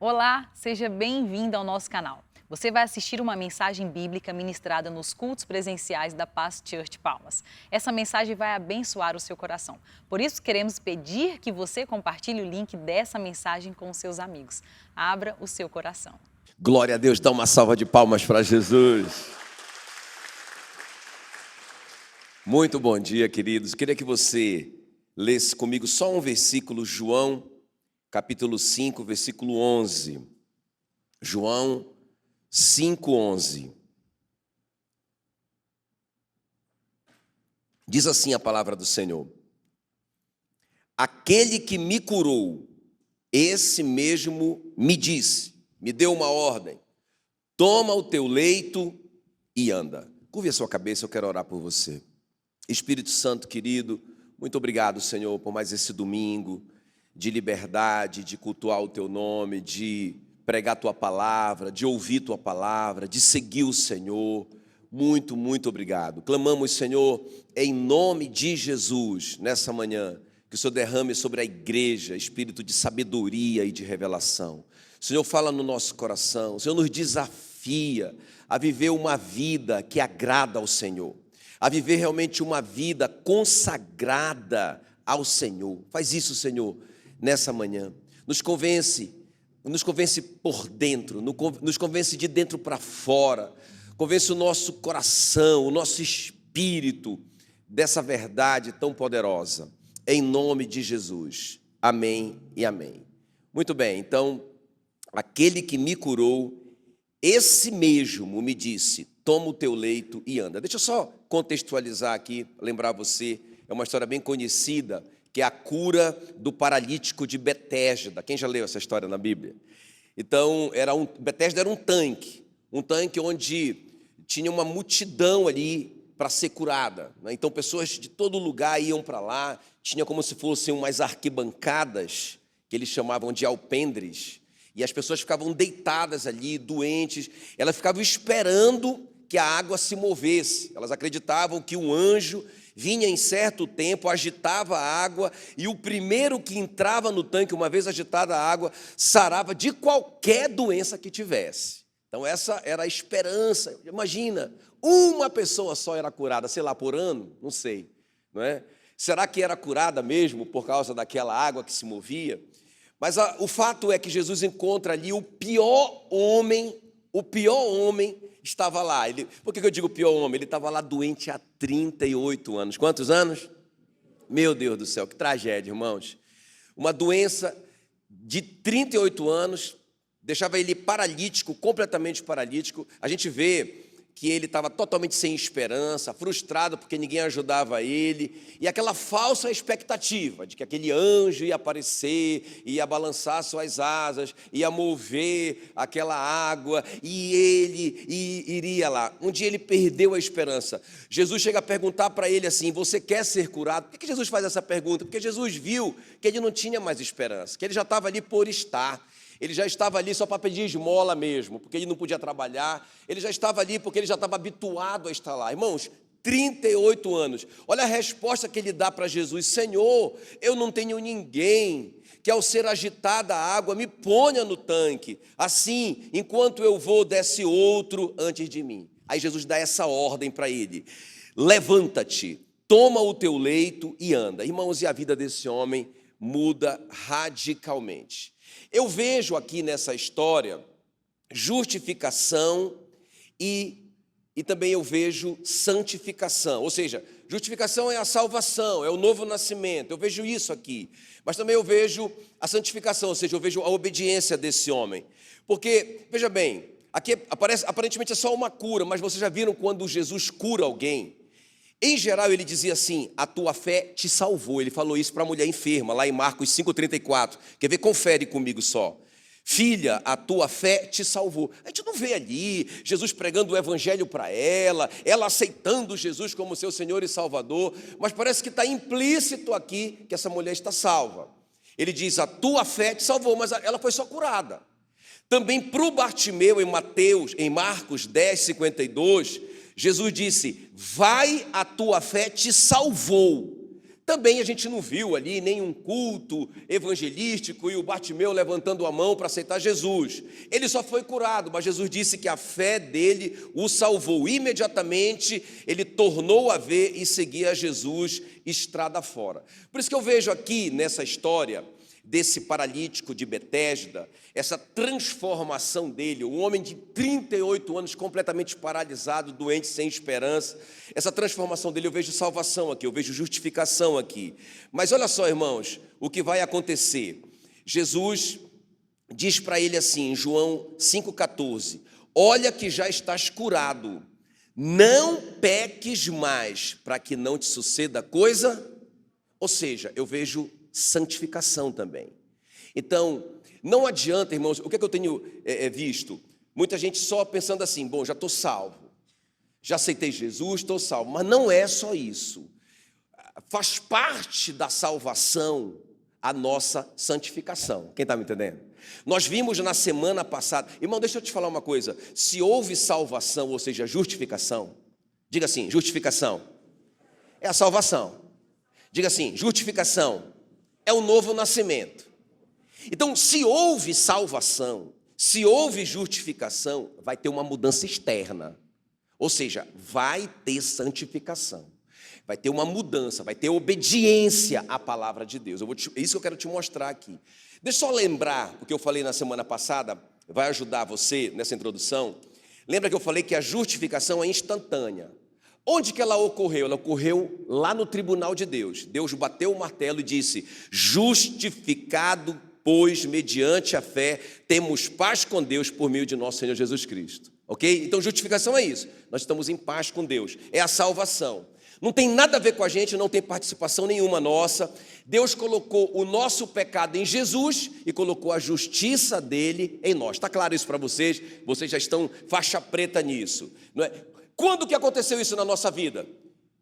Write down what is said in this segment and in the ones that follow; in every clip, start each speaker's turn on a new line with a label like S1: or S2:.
S1: Olá, seja bem-vindo ao nosso canal. Você vai assistir uma mensagem bíblica ministrada nos cultos presenciais da Paz Church Palmas. Essa mensagem vai abençoar o seu coração. Por isso, queremos pedir que você compartilhe o link dessa mensagem com os seus amigos. Abra o seu coração.
S2: Glória a Deus, dá uma salva de palmas para Jesus. Muito bom dia, queridos. Queria que você lesse comigo só um versículo, João, capítulo 5, versículo 11. João 5, 11. Diz assim a palavra do Senhor: aquele que me curou, esse mesmo me disse, me deu uma ordem: toma o teu leito e anda. Curve a sua cabeça, eu quero orar por você. Espírito Santo querido, muito obrigado, Senhor, por mais esse domingo de liberdade, de cultuar o teu nome, de pregar tua palavra, de ouvir tua palavra, de seguir o Senhor. Muito, muito obrigado. Clamamos, Senhor, em nome de Jesus, nessa manhã, que o Senhor derrame sobre a igreja espírito de sabedoria e de revelação. O Senhor fala no nosso coração, o Senhor nos desafia a viver uma vida que agrada ao Senhor, a viver realmente uma vida consagrada ao Senhor. Faz isso, Senhor, nessa manhã. Nos convence por dentro, nos convence de dentro para fora, convence o nosso coração, o nosso espírito dessa verdade tão poderosa. Em nome de Jesus. Amém e amém. Muito bem, então, aquele que me curou, esse mesmo me disse: toma o teu leito e anda. Deixa eu só contextualizar aqui, lembrar você, é uma história bem conhecida, que é a cura do paralítico de Betesda. Quem já leu essa história na Bíblia? Então, Betesda era um tanque onde tinha uma multidão ali para ser curada, né? Então, pessoas de todo lugar iam para lá, tinha como se fossem umas arquibancadas, que eles chamavam de alpendres, e as pessoas ficavam deitadas ali, doentes, elas ficavam esperando que a água se movesse. Elas acreditavam que um anjo vinha em certo tempo, agitava a água, e o primeiro que entrava no tanque, uma vez agitada a água, sarava de qualquer doença que tivesse. Então essa era a esperança. Imagina, uma pessoa só era curada, sei lá, por ano, não sei, não é? Será que era curada mesmo por causa daquela água que se movia? Mas o fato é que Jesus encontra ali o pior homem estava lá. Por que eu digo pior homem? Ele estava lá doente há 38 anos. Quantos anos? Meu Deus do céu, que tragédia, irmãos. Uma doença de 38 anos, deixava ele paralítico, completamente paralítico. A gente vê que ele estava totalmente sem esperança, frustrado porque ninguém ajudava ele, e aquela falsa expectativa de que aquele anjo ia aparecer, ia balançar suas asas, ia mover aquela água, e ele iria lá. Um dia ele perdeu a esperança. Jesus chega a perguntar para ele assim: você quer ser curado? Por que Jesus faz essa pergunta? Porque Jesus viu que ele não tinha mais esperança, que ele já estava ali por estar. Ele já estava ali só para pedir esmola mesmo, porque ele não podia trabalhar. Ele já estava ali porque ele já estava habituado a estar lá. Irmãos, 38 anos. Olha a resposta que ele dá para Jesus: Senhor, eu não tenho ninguém que ao ser agitada a água me ponha no tanque. Assim, enquanto eu vou, desce outro antes de mim. Aí Jesus dá essa ordem para ele: levanta-te, toma o teu leito e anda. Irmãos, e a vida desse homem muda radicalmente. Eu vejo aqui nessa história justificação e também eu vejo santificação. Ou seja, justificação é a salvação, é o novo nascimento. Eu vejo isso aqui. Mas também eu vejo a santificação, ou seja, eu vejo a obediência desse homem. Porque, veja bem, aqui aparentemente é só uma cura, mas vocês já viram quando Jesus cura alguém? Em geral, ele dizia assim: a tua fé te salvou. Ele falou isso para a mulher enferma, lá em Marcos 5,34. Quer ver? Confere comigo só. Filha, a tua fé te salvou. A gente não vê ali Jesus pregando o evangelho para ela aceitando Jesus como seu Senhor e Salvador, mas parece que está implícito aqui que essa mulher está salva. Ele diz: a tua fé te salvou, mas ela foi só curada. Também para o Bartimeu, em Marcos 10,52, Jesus disse: vai, a tua fé te salvou. Também a gente não viu ali nenhum culto evangelístico e o Bartimeu levantando a mão para aceitar Jesus. Ele só foi curado, mas Jesus disse que a fé dele o salvou. Imediatamente ele tornou a ver e seguia Jesus estrada fora. Por isso que eu vejo aqui nessa história desse paralítico de Betesda, essa transformação dele, um homem de 38 anos completamente paralisado, doente, sem esperança, essa transformação dele, eu vejo salvação aqui, eu vejo justificação aqui. Mas olha só, irmãos, o que vai acontecer. Jesus diz para ele assim, em João 5,14, olha que já estás curado, não peques mais, para que não te suceda coisa, ou seja, eu vejo santificação também. Então, não adianta, irmãos, o que é que eu tenho visto? Muita gente só pensando assim, bom, já estou salvo, já aceitei Jesus, estou salvo, mas não é só isso. Faz parte da salvação a nossa santificação. Quem está me entendendo? Nós vimos na semana passada, irmão, deixa eu te falar uma coisa, se houve salvação, ou seja, justificação, diga assim, justificação é a salvação. Diga assim, justificação é o novo nascimento. Então, se houve salvação, se houve justificação, vai ter uma mudança externa. Ou seja, vai ter santificação. Vai ter uma mudança, vai ter obediência à palavra de Deus. É isso que eu quero te mostrar aqui. Deixa eu só lembrar o que eu falei na semana passada, vai ajudar você nessa introdução. Lembra que eu falei que a justificação é instantânea. Onde que ela ocorreu? Ela ocorreu lá no tribunal de Deus. Deus bateu o martelo e disse, justificado, pois, mediante a fé, temos paz com Deus por meio de nosso Senhor Jesus Cristo. Ok? Então, justificação é isso. Nós estamos em paz com Deus. É a salvação. Não tem nada a ver com a gente, não tem participação nenhuma nossa. Deus colocou o nosso pecado em Jesus e colocou a justiça dele em nós. Está claro isso para vocês? Vocês já estão faixa preta nisso, não é? Quando que aconteceu isso na nossa vida?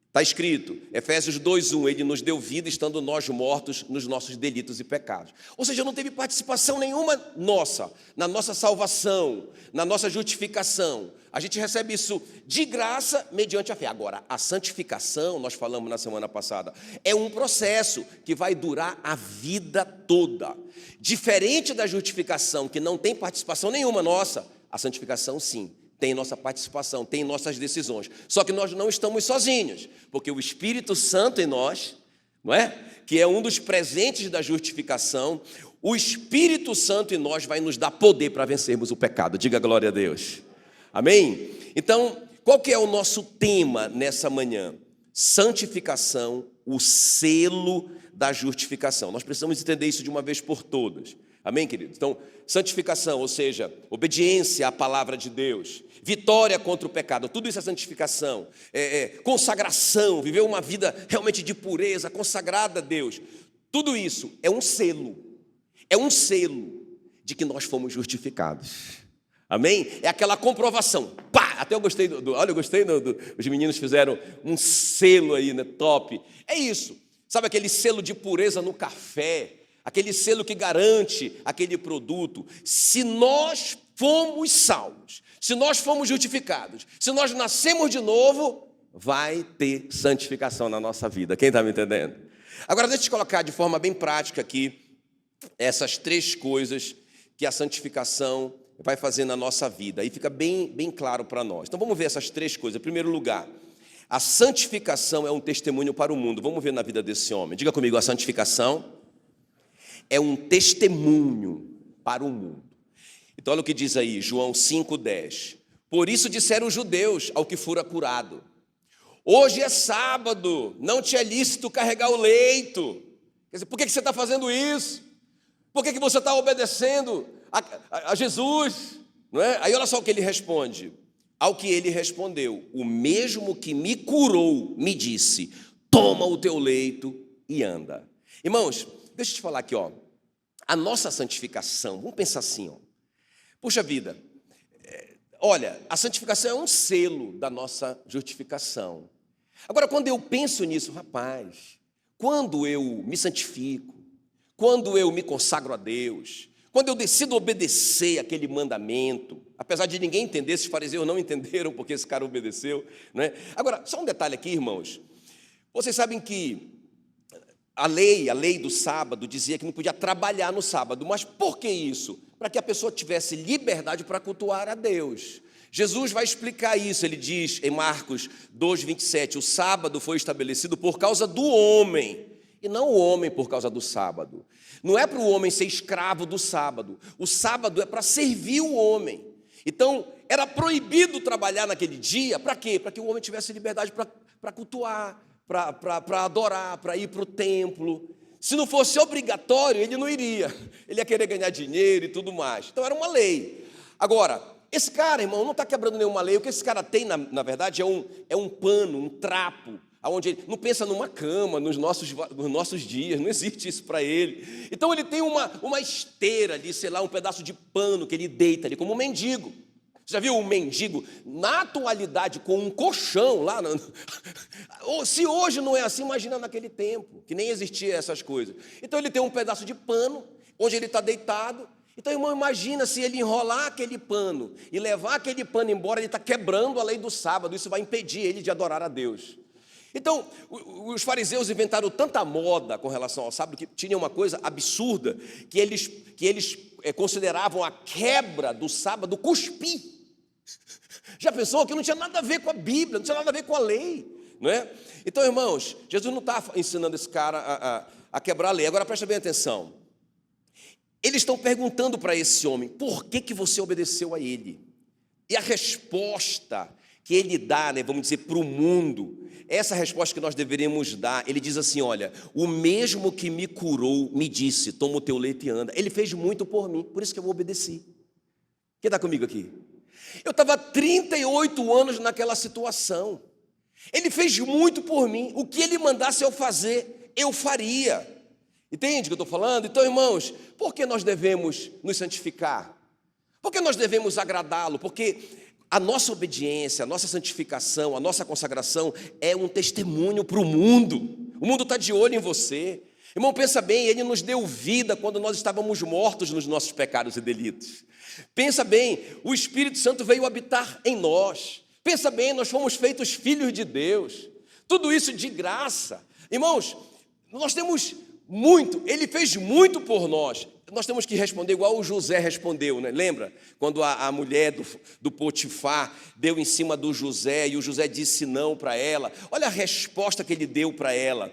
S2: Está escrito, Efésios 2:1, ele nos deu vida estando nós mortos nos nossos delitos e pecados. Ou seja, não teve participação nenhuma nossa, na nossa salvação, na nossa justificação. A gente recebe isso de graça mediante a fé. Agora, a santificação, nós falamos na semana passada, é um processo que vai durar a vida toda. Diferente da justificação, que não tem participação nenhuma nossa, a santificação sim. Tem nossa participação, tem nossas decisões. Só que nós não estamos sozinhos, porque o Espírito Santo em nós, não é? Que é um dos presentes da justificação, o Espírito Santo em nós vai nos dar poder para vencermos o pecado. Diga glória a Deus. Amém? Então, qual que é o nosso tema nessa manhã? Santificação, o selo da justificação. Nós precisamos entender isso de uma vez por todas. Amém, queridos? Então, santificação, ou seja, obediência à palavra de Deus, vitória contra o pecado, tudo isso é santificação, consagração, viver uma vida realmente de pureza, consagrada a Deus. Tudo isso é um selo de que nós fomos justificados. Amém? É aquela comprovação. Pá! Até eu gostei os meninos fizeram um selo aí, né? Top. É isso. Sabe aquele selo de pureza no café? Aquele selo que garante aquele produto. Se nós fomos salvos, se nós fomos justificados, se nós nascemos de novo, vai ter santificação na nossa vida. Quem está me entendendo? Agora, deixa eu te colocar de forma bem prática aqui essas três coisas que a santificação vai fazer na nossa vida. Aí fica bem claro para nós. Então, vamos ver essas três coisas. Em primeiro lugar, a santificação é um testemunho para o mundo. Vamos ver na vida desse homem. Diga comigo, a santificação é um testemunho para o mundo. Então, olha o que diz aí, João 5,10. Por isso disseram os judeus ao que fora curado: hoje é sábado, não te é lícito carregar o leito. Quer dizer, por que você está fazendo isso? Por que você está obedecendo a Jesus? Não é? Aí olha só o que ele responde. Ao que ele respondeu: o mesmo que me curou me disse, toma o teu leito e anda. Irmãos, deixa eu te falar aqui, ó. A nossa santificação, vamos pensar assim, ó. Puxa vida, olha, a santificação é um selo da nossa justificação. Agora, quando eu penso nisso, rapaz, quando eu me santifico, quando eu me consagro a Deus, quando eu decido obedecer aquele mandamento, apesar de ninguém entender, esses fariseus não entenderam porque esse cara obedeceu, não é? Agora, só um detalhe aqui, irmãos. Vocês sabem que a lei do sábado dizia que não podia trabalhar no sábado. Mas por que isso? Para que a pessoa tivesse liberdade para cultuar a Deus. Jesus vai explicar isso. Ele diz em Marcos 2:27, o sábado foi estabelecido por causa do homem, e não o homem por causa do sábado. Não é para o homem ser escravo do sábado. O sábado é para servir o homem. Então, era proibido trabalhar naquele dia. Para quê? Para que o homem tivesse liberdade para cultuar, para adorar, para ir para o templo. Se não fosse obrigatório, ele não iria. Ele ia querer ganhar dinheiro e tudo mais. Então, era uma lei. Agora, esse cara, irmão, não está quebrando nenhuma lei. O que esse cara tem, na verdade, é um pano, um trapo, onde ele não pensa numa cama nos nossos dias, não existe isso para ele. Então ele tem uma esteira ali, sei lá, um pedaço de pano que ele deita ali, como um mendigo. Você já viu um mendigo, na atualidade, com um colchão lá? Se hoje não é assim, imagina naquele tempo, que nem existia essas coisas. Então ele tem um pedaço de pano, onde ele está deitado. Então, irmão, imagina se ele enrolar aquele pano e levar aquele pano embora, ele está quebrando a lei do sábado, isso vai impedir ele de adorar a Deus. Então, os fariseus inventaram tanta moda com relação ao sábado, que tinha uma coisa absurda, que eles consideravam a quebra do sábado cuspir. Já pensou que não tinha nada a ver com a Bíblia, não tinha nada a ver com a lei, não é? Então, irmãos, Jesus não está ensinando esse cara a quebrar a lei. Agora, presta bem atenção. Eles estão perguntando para esse homem, por que você obedeceu a ele? E a resposta que ele dá, vamos dizer, para o mundo, essa resposta que nós deveríamos dar, ele diz assim, olha, o mesmo que me curou me disse, toma o teu leito e anda. Ele fez muito por mim, por isso que eu obedeci. Quem está comigo aqui? Eu estava 38 anos naquela situação. Ele fez muito por mim, o que ele mandasse eu fazer, eu faria. Entende o que eu estou falando? Então, irmãos, por que nós devemos nos santificar? Por que nós devemos agradá-lo? Porque a nossa obediência, a nossa santificação, a nossa consagração é um testemunho para o mundo. O mundo está de olho em você. Irmão, pensa bem, ele nos deu vida quando nós estávamos mortos nos nossos pecados e delitos. Pensa bem, o Espírito Santo veio habitar em nós. Pensa bem, nós fomos feitos filhos de Deus. Tudo isso de graça. Irmãos, nós temos muito, ele fez muito por nós. Nós temos que responder igual o José respondeu, né? Lembra? Quando a mulher do Potifar deu em cima do José e o José disse não para ela. Olha a resposta que ele deu para ela.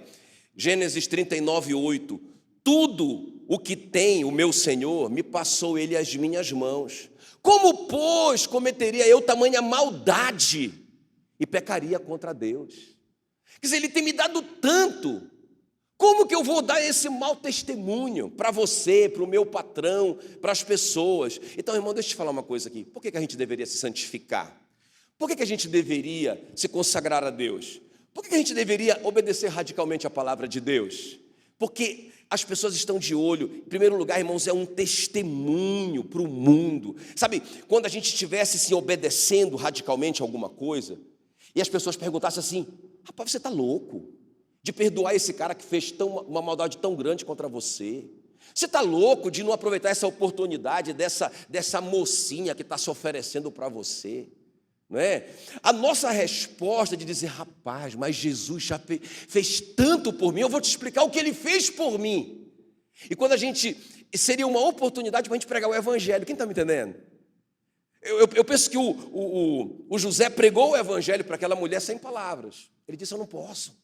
S2: Gênesis 39:8. Tudo o que tem o meu Senhor, me passou ele às minhas mãos. Como, pois, cometeria eu tamanha maldade e pecaria contra Deus? Quer dizer, ele tem me dado tanto. Como que eu vou dar esse mau testemunho para você, para o meu patrão, para as pessoas? Então, irmão, deixa eu te falar uma coisa aqui. Por que a gente deveria se santificar? Por que a gente deveria se consagrar a Deus? Por que a gente deveria obedecer radicalmente a palavra de Deus? Porque as pessoas estão de olho. Em primeiro lugar, irmãos, é um testemunho para o mundo. Sabe, quando a gente estivesse se obedecendo radicalmente a alguma coisa, e as pessoas perguntassem assim, rapaz, você está louco de perdoar esse cara que fez uma maldade tão grande contra você? Você está louco de não aproveitar essa oportunidade dessa mocinha que está se oferecendo para você? Não é? A nossa resposta de dizer, rapaz, mas Jesus já fez tanto por mim, eu vou te explicar o que ele fez por mim. E quando seria uma oportunidade para a gente pregar o evangelho, quem está me entendendo? Eu penso que o José pregou o evangelho para aquela mulher sem palavras. Ele disse, eu não posso.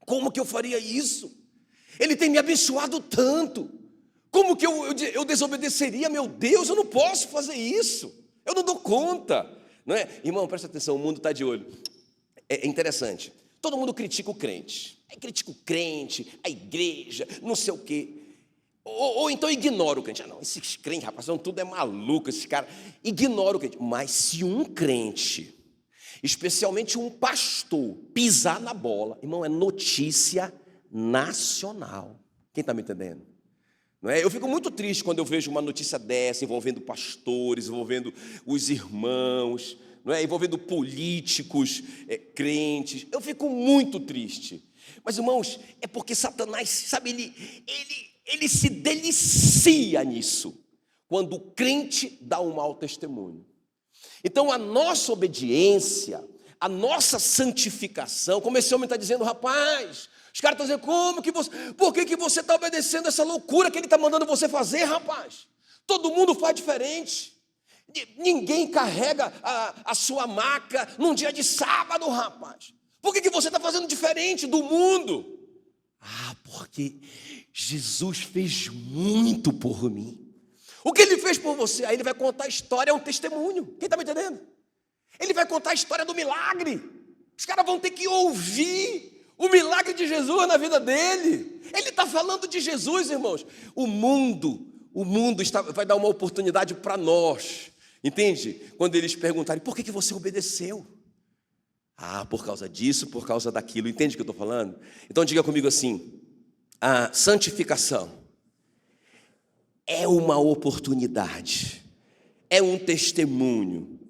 S2: Como que eu faria isso? Ele tem me abençoado tanto. Como que eu desobedeceria? Meu Deus, eu não posso fazer isso. Eu não dou conta. Não é? Irmão, presta atenção, o mundo está de olho. É interessante. Todo mundo critica o crente. Aí critica o crente, a igreja, não sei o quê. Ou então ignora o crente. Ah, não, esses crentes, rapaz, tudo é maluco, esses caras. Ignora o crente. Mas se um crente, especialmente um pastor, pisar na bola, irmão, é notícia nacional. Quem está me entendendo? Não é? Eu fico muito triste quando eu vejo uma notícia dessa, envolvendo pastores, envolvendo os irmãos, não é? Envolvendo políticos, crentes. Eu fico muito triste. Mas, irmãos, é porque Satanás, sabe, ele se delicia nisso, quando o crente dá um mau testemunho. Então, a nossa obediência, a nossa santificação, como esse homem está dizendo, rapaz, Os caras estão dizendo, por que você está obedecendo essa loucura que ele está mandando você fazer, rapaz? Todo mundo faz diferente. Ninguém carrega a sua maca num dia de sábado, rapaz. Por que você está fazendo diferente do mundo? Porque Jesus fez muito por mim. O que ele fez por você? Aí ele vai contar a história, é um testemunho. Quem está me entendendo? Ele vai contar a história do milagre. Os caras vão ter que ouvir o milagre de Jesus na vida dele. Ele está falando de Jesus, irmãos. O mundo vai dar uma oportunidade para nós. Entende? Quando eles perguntarem, por que você obedeceu? Por causa disso, por causa daquilo. Entende o que eu estou falando? Então diga comigo assim, a santificação é uma oportunidade, é um testemunho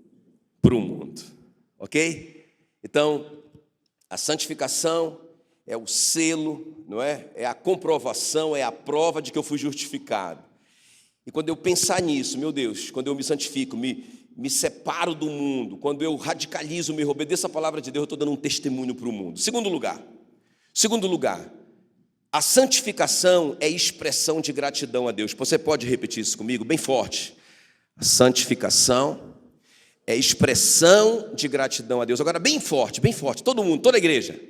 S2: para o mundo, ok? Então, a santificação é o selo, não é? É a comprovação, é a prova de que eu fui justificado. E quando eu pensar nisso, meu Deus, quando eu me santifico, me separo do mundo, quando eu radicalizo, me obedeço a palavra de Deus, eu estou dando um testemunho para o mundo. Segundo lugar, a santificação é expressão de gratidão a Deus. Você pode repetir isso comigo, bem forte. A santificação é expressão de gratidão a Deus. Agora, bem forte, todo mundo, toda a igreja.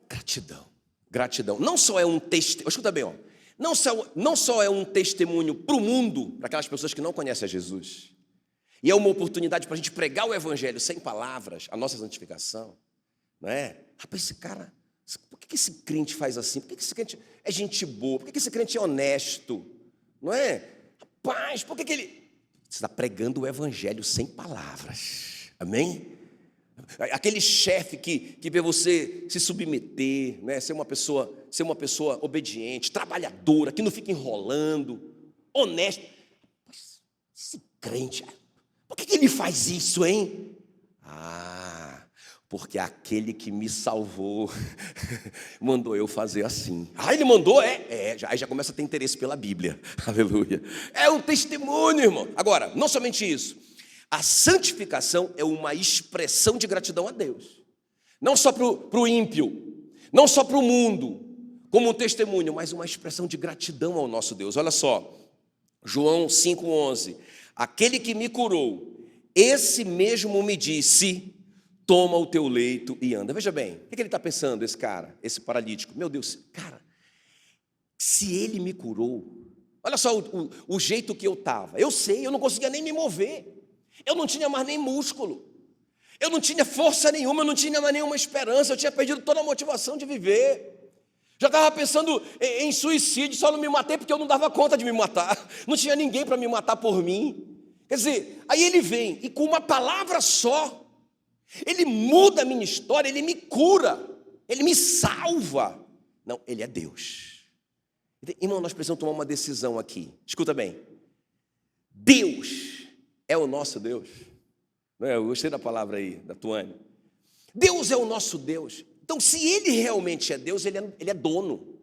S2: Gratidão. Não só é um testemunho, escuta bem, não só é um testemunho para o mundo, para aquelas pessoas que não conhecem a Jesus, e é uma oportunidade para a gente pregar o evangelho sem palavras, a nossa santificação, não é? Rapaz, esse cara, por que esse crente faz assim? Por que esse crente é gente boa? Por que esse crente é honesto? Não é? Rapaz, por que ele... Você está pregando o evangelho sem palavras, amém? Aquele chefe que vê você se submeter, né? Ser uma pessoa obediente, trabalhadora, que não fica enrolando, honesto. Esse crente, por que ele faz isso, hein? Porque aquele que me salvou mandou eu fazer assim. Ele mandou? Aí já começa a ter interesse pela Bíblia. Aleluia. É um testemunho, irmão. Agora, não somente isso. A santificação é uma expressão de gratidão a Deus. Não só para o ímpio, não só para o mundo, como um testemunho, mas uma expressão de gratidão ao nosso Deus. Olha só, João 5,11. Aquele que me curou, esse mesmo me disse, toma o teu leito e anda. Veja bem, o que ele está pensando, esse cara, esse paralítico? Meu Deus, cara, se ele me curou, olha só o jeito que eu estava. Eu sei, eu não conseguia nem me mover. Eu não tinha mais nem músculo, eu não tinha força nenhuma, eu não tinha mais nenhuma esperança, eu tinha perdido toda a motivação de viver. Já estava pensando em suicídio, só não me matei porque eu não dava conta de me matar. Não tinha ninguém para me matar por mim. Quer dizer, aí ele vem e com uma palavra só, ele muda a minha história, ele me cura, ele me salva. Não, ele é Deus. Irmão, nós precisamos tomar uma decisão aqui. Escuta bem. Deus é o nosso Deus. Eu gostei da palavra aí, da Tuane. Deus é o nosso Deus. Então, se Ele realmente é Deus, Ele é dono.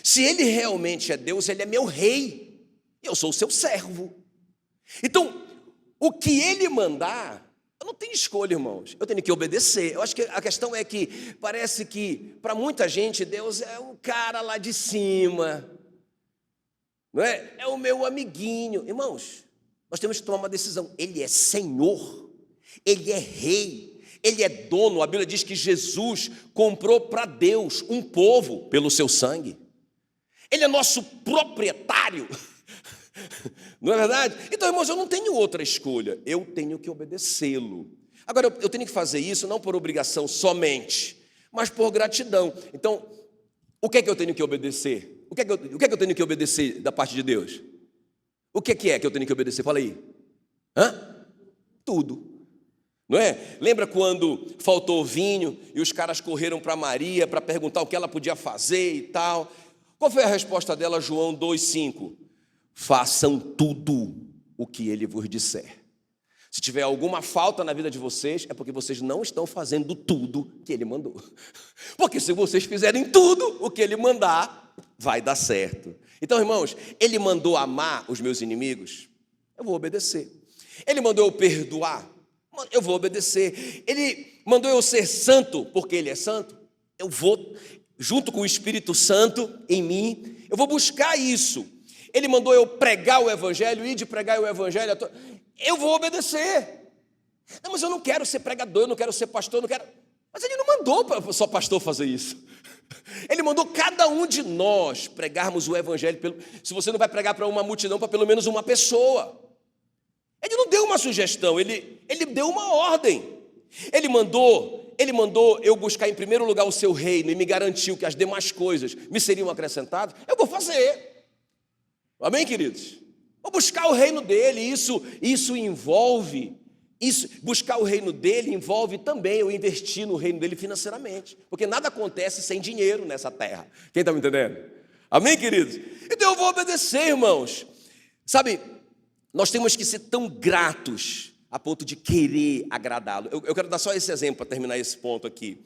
S2: Se Ele realmente é Deus, Ele é meu rei. Eu sou o seu servo. Então, o que Ele mandar, eu não tenho escolha, irmãos. Eu tenho que obedecer. Eu acho que a questão é que parece que, para muita gente, Deus é um cara lá de cima. Não é? É o meu amiguinho. Irmãos, nós temos que tomar uma decisão. Ele é Senhor, Ele é Rei, Ele é dono. A Bíblia diz que Jesus comprou para Deus um povo pelo seu sangue. Ele é nosso proprietário. Não é verdade? Então, irmãos, eu não tenho outra escolha. Eu tenho que obedecê-lo. Agora, eu tenho que fazer isso não por obrigação somente, mas por gratidão. Então, o que é que eu tenho que obedecer? O que é que eu tenho que obedecer da parte de Deus? O que é que eu tenho que obedecer? Fala aí. Tudo. Não é? Lembra quando faltou vinho e os caras correram para Maria para perguntar o que ela podia fazer e tal? Qual foi a resposta dela, João 2,5? Façam tudo o que ele vos disser. Se tiver alguma falta na vida de vocês, é porque vocês não estão fazendo tudo que ele mandou. Porque se vocês fizerem tudo o que ele mandar, vai dar certo. Então, irmãos, ele mandou amar os meus inimigos, eu vou obedecer. Ele mandou eu perdoar, eu vou obedecer. Ele mandou eu ser santo porque Ele é santo, eu vou, junto com o Espírito Santo em mim, eu vou buscar isso. Ele mandou eu pregar o Evangelho, ir de pregar o Evangelho, eu vou obedecer. Não, mas eu não quero ser pregador, eu não quero ser pastor, eu não quero... Mas Ele não mandou para só pastor fazer isso. Ele mandou cada um de nós pregarmos o Evangelho. Se você não vai pregar para uma multidão, para pelo menos uma pessoa. Ele não deu uma sugestão, ele deu uma ordem. Ele mandou eu buscar em primeiro lugar o seu reino e me garantiu que as demais coisas me seriam acrescentadas. Eu vou fazer. Amém, queridos? Vou buscar o reino dele. Isso envolve... buscar o reino dele envolve também eu investir no reino dele financeiramente, porque nada acontece sem dinheiro nessa terra. Quem está me entendendo? Amém, queridos? Então eu vou obedecer, irmãos. Sabe, nós temos que ser tão gratos a ponto de querer agradá-lo. Eu quero dar só esse exemplo para terminar esse ponto aqui.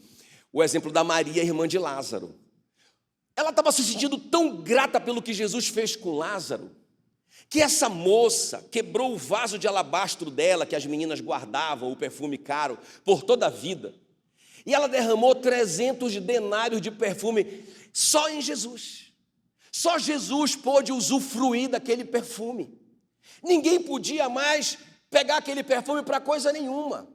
S2: O exemplo da Maria, irmã de Lázaro. Ela estava se sentindo tão grata pelo que Jesus fez com Lázaro, que essa moça quebrou o vaso de alabastro dela, que as meninas guardavam, o perfume caro, por toda a vida. E ela derramou 300 denários de perfume só em Jesus. Só Jesus pôde usufruir daquele perfume. Ninguém podia mais pegar aquele perfume para coisa nenhuma.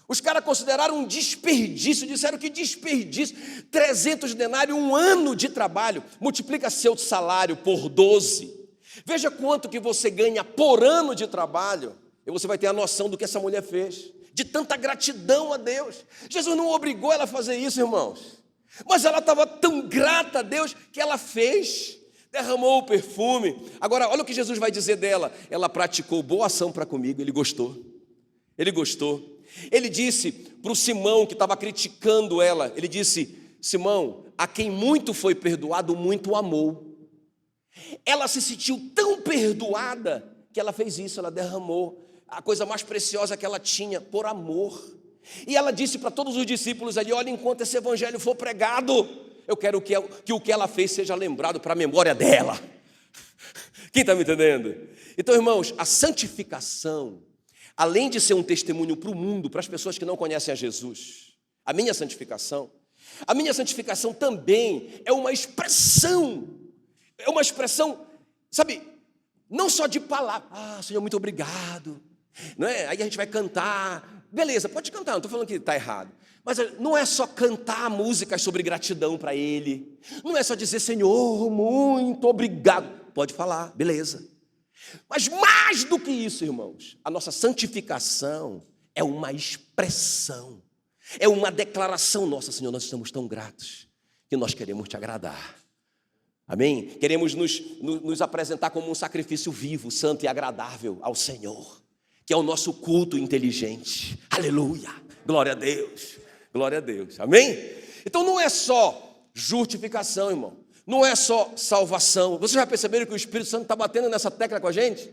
S2: Os caras consideraram um desperdício, disseram que desperdício. 300 denários, 1 ano de trabalho, multiplica seu salário por 12. Veja quanto que você ganha por ano de trabalho, e você vai ter a noção do que essa mulher fez, de tanta gratidão a Deus. Jesus não obrigou ela a fazer isso, irmãos, mas ela estava tão grata a Deus que ela fez, derramou o perfume. Agora, olha o que Jesus vai dizer dela: ela praticou boa ação para comigo. Ele gostou. Ele disse para o Simão, que estava criticando ela, ele disse: Simão, a quem muito foi perdoado, muito amou. Ela se sentiu tão perdoada que ela fez isso, ela derramou a coisa mais preciosa que ela tinha, por amor. E ela disse para todos os discípulos ali: olha, enquanto esse evangelho for pregado, eu quero que o que ela fez seja lembrado para a memória dela. Quem está me entendendo? Então, irmãos, a santificação, além de ser um testemunho para o mundo, para as pessoas que não conhecem a Jesus, a minha santificação também é uma expressão, sabe, não só de palavra. Ah, Senhor, muito obrigado, não é? Aí a gente vai cantar, beleza, pode cantar, não estou falando que está errado, mas não é só cantar músicas sobre gratidão para Ele, não é só dizer Senhor, muito obrigado, pode falar, beleza. Mas mais do que isso, irmãos, a nossa santificação é uma expressão, é uma declaração nossa: Senhor, nós estamos tão gratos que nós queremos Te agradar. Amém? Queremos nos apresentar como um sacrifício vivo, santo e agradável ao Senhor, que é o nosso culto inteligente. Aleluia! Glória a Deus! Glória a Deus! Amém? Então não é só justificação, irmão. Não é só salvação. Vocês já perceberam que o Espírito Santo está batendo nessa tecla com a gente?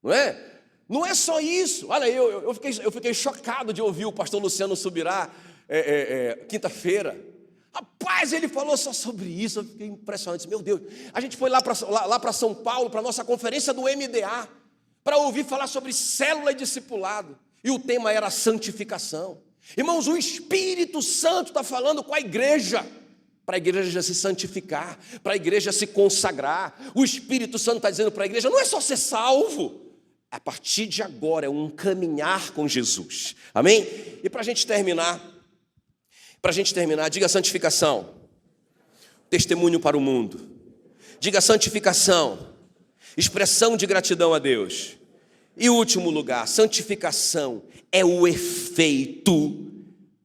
S2: Não é? Não é só isso. Olha, eu fiquei chocado de ouvir o pastor Luciano Subirá quinta-feira. Rapaz, ele falou só sobre isso. Eu fiquei impressionado. Meu Deus, a gente foi lá para São Paulo, para a nossa conferência do MDA, para ouvir falar sobre célula e discipulado. E o tema era santificação. Irmãos, o Espírito Santo está falando com a igreja, para a igreja se santificar, para a igreja se consagrar. O Espírito Santo está dizendo para a igreja: não é só ser salvo, a partir de agora é um caminhar com Jesus. Amém? E para a gente terminar, diga santificação, testemunho para o mundo. Diga santificação, expressão de gratidão a Deus. E último lugar, santificação é o efeito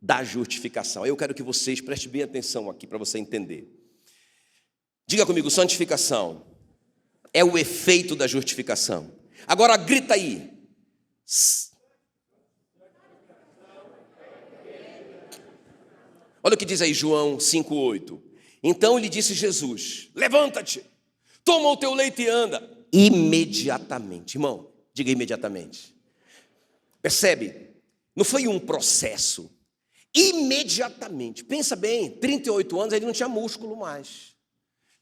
S2: da justificação. Eu quero que vocês prestem bem atenção aqui para você entender. Diga comigo: santificação é o efeito da justificação. Agora grita aí. Olha o que diz aí João 5,8. Então lhe disse Jesus: levanta-te, toma o teu leito e anda. Imediatamente, irmão, diga imediatamente. Percebe? Não foi um processo. Imediatamente, pensa bem, 38 anos ele não tinha músculo mais.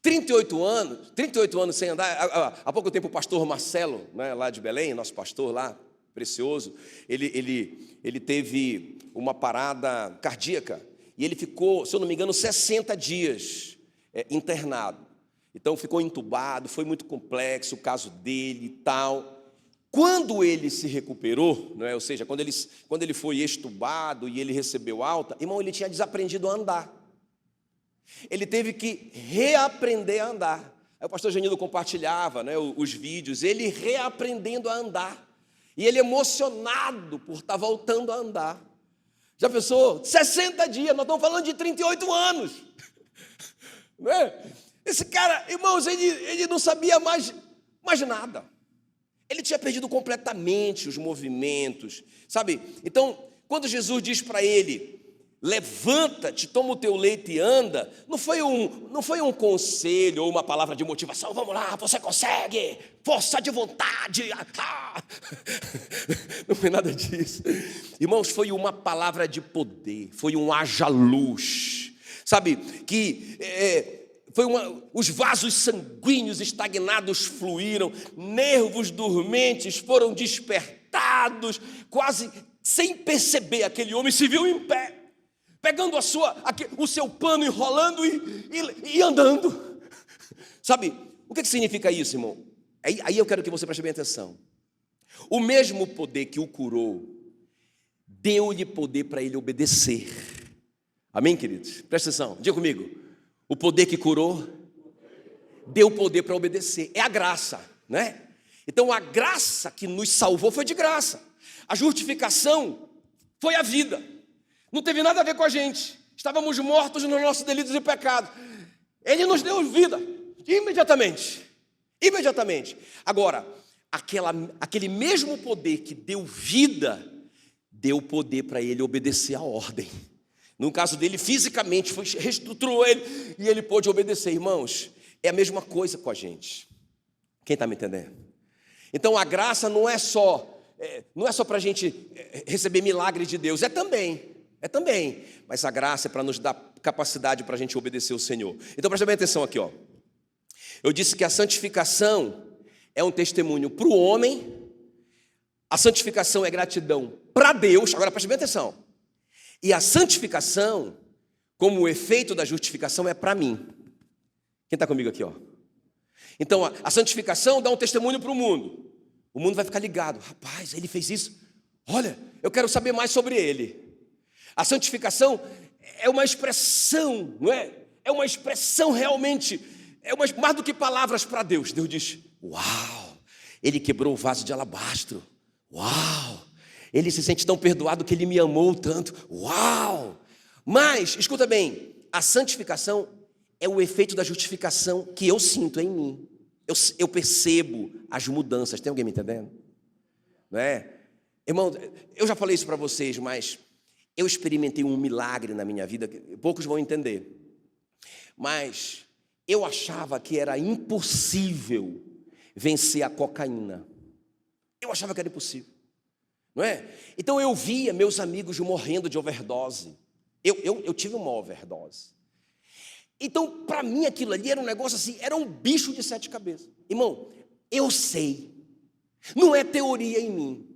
S2: 38 anos sem andar. Há pouco tempo o pastor Marcelo, né, lá de Belém, nosso pastor lá, precioso, ele teve uma parada cardíaca e ele ficou, se eu não me engano, 60 dias internado. Então ficou entubado, foi muito complexo o caso dele e tal. Quando ele se recuperou, não é? Ou seja, quando ele foi extubado e ele recebeu alta, irmão, ele tinha desaprendido a andar. Ele teve que reaprender a andar. Aí o pastor Genildo compartilhava, né, os vídeos, ele reaprendendo a andar. E ele emocionado por estar voltando a andar. Já pensou? 60 dias, nós estamos falando de 38 anos. Não é? Esse cara, irmãos, ele não sabia mais nada. Ele tinha perdido completamente os movimentos, sabe? Então, quando Jesus diz para ele, levanta-te, toma o teu leito e anda, não foi um conselho ou uma palavra de motivação, vamos lá, você consegue, força de vontade, não foi nada disso. Irmãos, foi uma palavra de poder, foi um haja luz, sabe, que os vasos sanguíneos estagnados fluíram, nervos dormentes foram despertados, quase sem perceber, aquele homem se viu em pé, pegando o seu pano, enrolando e andando. Sabe, o que significa isso, irmão? Aí eu quero que você preste bem atenção. O mesmo poder que o curou, deu-lhe poder para ele obedecer. Amém, queridos? Presta atenção, diga comigo. O poder que curou, deu poder para obedecer. É a graça, né? Então a graça que nos salvou foi de graça. A justificação foi a vida. Não teve nada a ver com a gente. Estávamos mortos nos nossos delitos e pecados. Ele nos deu vida, imediatamente. Imediatamente. Agora, aquele mesmo poder que deu vida, deu poder para ele obedecer a ordem. No caso dele, fisicamente, reestruturou ele e ele pôde obedecer. Irmãos, é a mesma coisa com a gente. Quem está me entendendo? Então, a graça não é só para a gente receber milagres de Deus, é também. Mas a graça é para nos dar capacidade para a gente obedecer o Senhor. Então, presta bem atenção aqui, ó. Eu disse que a santificação é um testemunho para o homem, a santificação é gratidão para Deus. Agora, presta bem atenção. E a santificação, como o efeito da justificação, é para mim. Quem está comigo aqui, ó? Então, a santificação dá um testemunho para o mundo. O mundo vai ficar ligado. Rapaz, ele fez isso. Olha, eu quero saber mais sobre ele. A santificação é uma expressão, não é? É uma expressão realmente, mais do que palavras para Deus. Deus diz, uau, ele quebrou o vaso de alabastro. Uau! Ele se sente tão perdoado que ele me amou tanto. Uau! Mas, escuta bem, a santificação é o efeito da justificação que eu sinto em mim. Eu percebo as mudanças. Tem alguém me entendendo? Não é? Irmão, eu já falei isso para vocês, mas eu experimentei um milagre na minha vida, que poucos vão entender. Mas eu achava que era impossível vencer a cocaína. Eu achava que era impossível. Não é? Então eu via meus amigos morrendo de overdose. Eu tive uma overdose. Então, para mim, aquilo ali era um negócio assim, era um bicho de 7 cabeças. Irmão, eu sei, não é teoria em mim.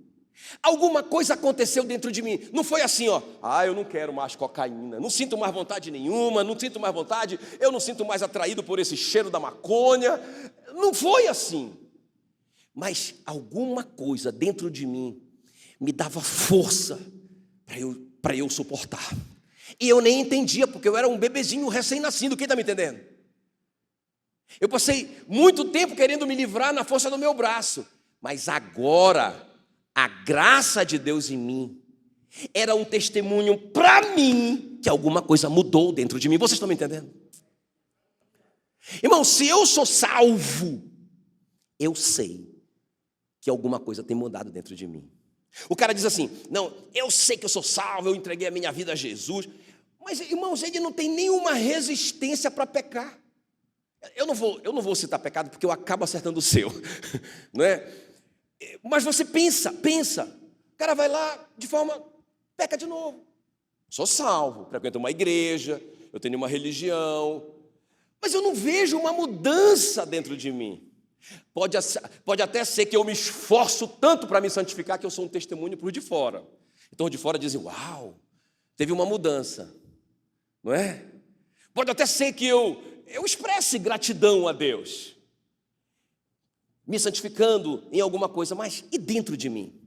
S2: Alguma coisa aconteceu dentro de mim. Não foi assim, ó, eu não quero mais cocaína, não sinto mais vontade nenhuma, não sinto mais vontade, eu não sinto mais atraído por esse cheiro da maconha. Não foi assim. Mas alguma coisa dentro de mim me dava força para eu suportar. E eu nem entendia, porque eu era um bebezinho recém-nascido. Quem está me entendendo? Eu passei muito tempo querendo me livrar na força do meu braço. Mas agora, a graça de Deus em mim era um testemunho para mim que alguma coisa mudou dentro de mim. Vocês estão me entendendo? Irmão, se eu sou salvo, eu sei que alguma coisa tem mudado dentro de mim. O cara diz assim, não, eu sei que eu sou salvo, eu entreguei a minha vida a Jesus. Mas, irmãos, ele não tem nenhuma resistência para pecar. Eu não vou citar pecado, porque eu acabo acertando o seu. Não é? Mas você pensa. O cara vai lá, peca de novo. Sou salvo, frequento uma igreja, eu tenho uma religião. Mas eu não vejo uma mudança dentro de mim. Pode até ser que eu me esforço tanto para me santificar que eu sou um testemunho para os de fora. Então, os de fora dizem, uau, teve uma mudança, não é? Pode até ser que eu expresse gratidão a Deus, me santificando em alguma coisa, mas e dentro de mim?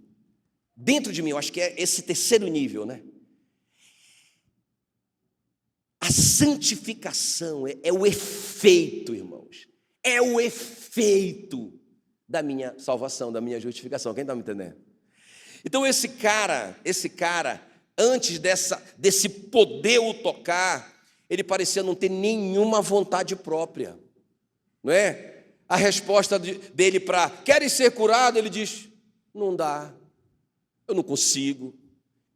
S2: Dentro de mim, eu acho que é esse terceiro nível, né? A santificação é o efeito, irmãos. É o efeito da minha salvação, da minha justificação. Quem está me entendendo? Então esse cara, antes desse poder o tocar, ele parecia não ter nenhuma vontade própria, não é? A resposta dele para queres ser curado, ele diz, não dá, eu não consigo,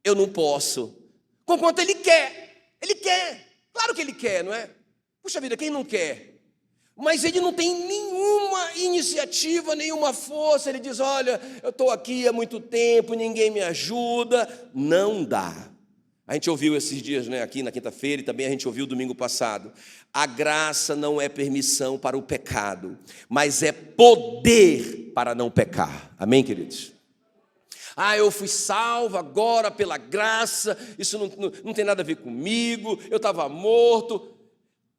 S2: eu não posso. Conquanto ele quer, claro que ele quer, não é? Puxa vida, quem não quer? Mas ele não tem nenhuma iniciativa, nenhuma força. Ele diz, olha, eu estou aqui há muito tempo, ninguém me ajuda. Não dá. A gente ouviu esses dias, né, aqui na quinta-feira, e também a gente ouviu domingo passado. A graça não é permissão para o pecado, mas é poder para não pecar. Amém, queridos? Eu fui salvo agora pela graça, isso não tem nada a ver comigo, eu estava morto.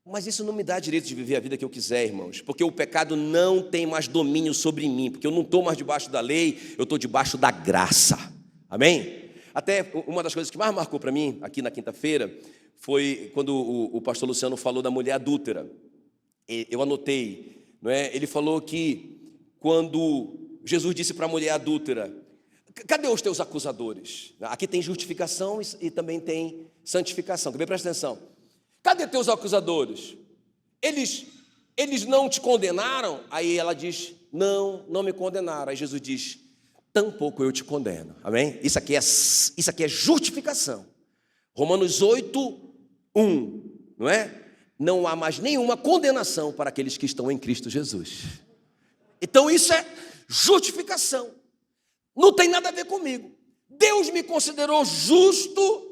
S2: Mas isso não me dá direito de viver a vida que eu quiser, irmãos, porque o pecado não tem mais domínio sobre mim, porque eu não estou mais debaixo da lei, eu estou debaixo da graça, amém? Até uma das coisas que mais marcou para mim, aqui na quinta-feira, foi quando o pastor Luciano falou da mulher adúltera. Eu anotei, não é? Ele falou que quando Jesus disse para a mulher adúltera, cadê os teus acusadores? Aqui tem justificação e também tem santificação, presta atenção. Cadê teus acusadores? Eles não te condenaram? Aí ela diz, não me condenaram. Aí Jesus diz, tampouco eu te condeno. Amém? Isso aqui é justificação. Romanos 8:1, não é? Não há mais nenhuma condenação para aqueles que estão em Cristo Jesus. Então isso é justificação. Não tem nada a ver comigo. Deus me considerou justo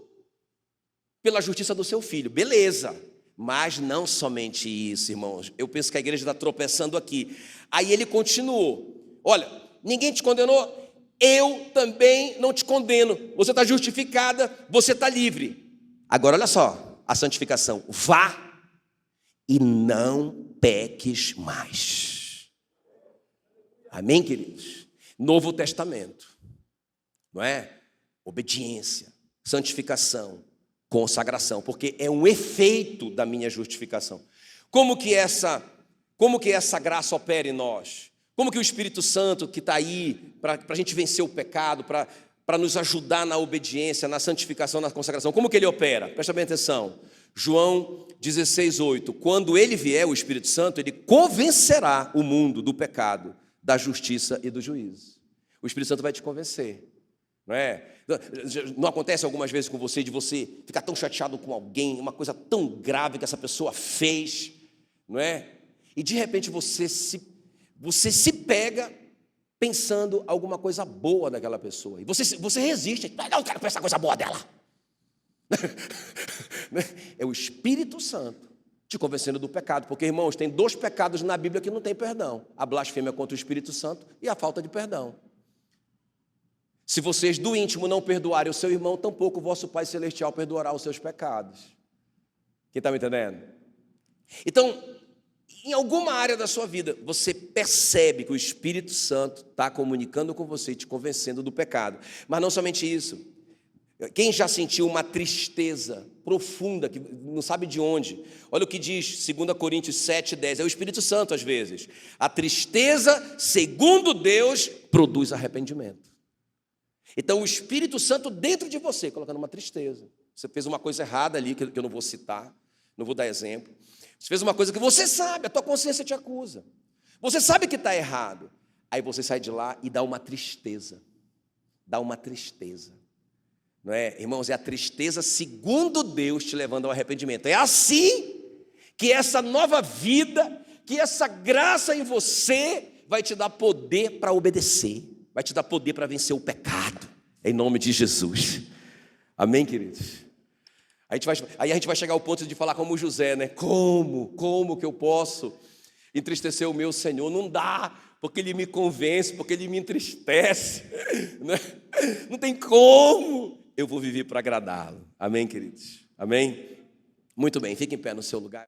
S2: pela justiça do seu filho, beleza, mas não somente isso, irmãos, eu penso que a igreja está tropeçando aqui. Aí ele continuou, olha, ninguém te condenou, eu também não te condeno, você está justificada, você está livre. Agora olha só, a santificação, vá e não peques mais. Amém, queridos? Novo Testamento, não é? Obediência, santificação, consagração, porque é um efeito da minha justificação. Como que essa graça opera em nós? Como que o Espírito Santo que está aí para a gente vencer o pecado, para nos ajudar na obediência, na santificação, na consagração, como que ele opera? Presta bem atenção. João 16:8, quando ele vier, o Espírito Santo, ele convencerá o mundo do pecado, da justiça e do juízo. O Espírito Santo vai te convencer. Não é? Não acontece algumas vezes com você de você ficar tão chateado com alguém, uma coisa tão grave que essa pessoa fez, não é? E de repente você se pega pensando alguma coisa boa daquela pessoa. E você resiste, não quero pensar coisa boa dela. É o Espírito Santo te convencendo do pecado, porque, irmãos, tem 2 pecados na Bíblia que não tem perdão: a blasfêmia contra o Espírito Santo e a falta de perdão. Se vocês do íntimo não perdoarem o seu irmão, tampouco o vosso Pai Celestial perdoará os seus pecados. Quem está me entendendo? Então, em alguma área da sua vida, você percebe que o Espírito Santo está comunicando com você, te convencendo do pecado. Mas não somente isso. Quem já sentiu uma tristeza profunda, que não sabe de onde? Olha o que diz 2 Coríntios 7:10. É o Espírito Santo às vezes. A tristeza, segundo Deus, produz arrependimento. Então o Espírito Santo dentro de você, colocando uma tristeza. Você fez uma coisa errada ali, que eu não vou citar, não vou dar exemplo. Você fez uma coisa que você sabe, a tua consciência te acusa. Você sabe que está errado. Aí você sai de lá e dá uma tristeza. Dá uma tristeza. Não é, irmãos? É a tristeza segundo Deus te levando ao arrependimento. É assim que essa nova vida, que essa graça em você vai te dar poder para obedecer. Vai te dar poder para vencer o pecado, em nome de Jesus. Amém, queridos? Aí a gente vai chegar ao ponto de falar como José, né? Como que eu posso entristecer o meu Senhor. Não dá, porque Ele me convence, porque Ele me entristece, né? Não tem como. Eu vou viver para agradá-lo. Amém, queridos? Amém? Muito bem, fique em pé no seu lugar.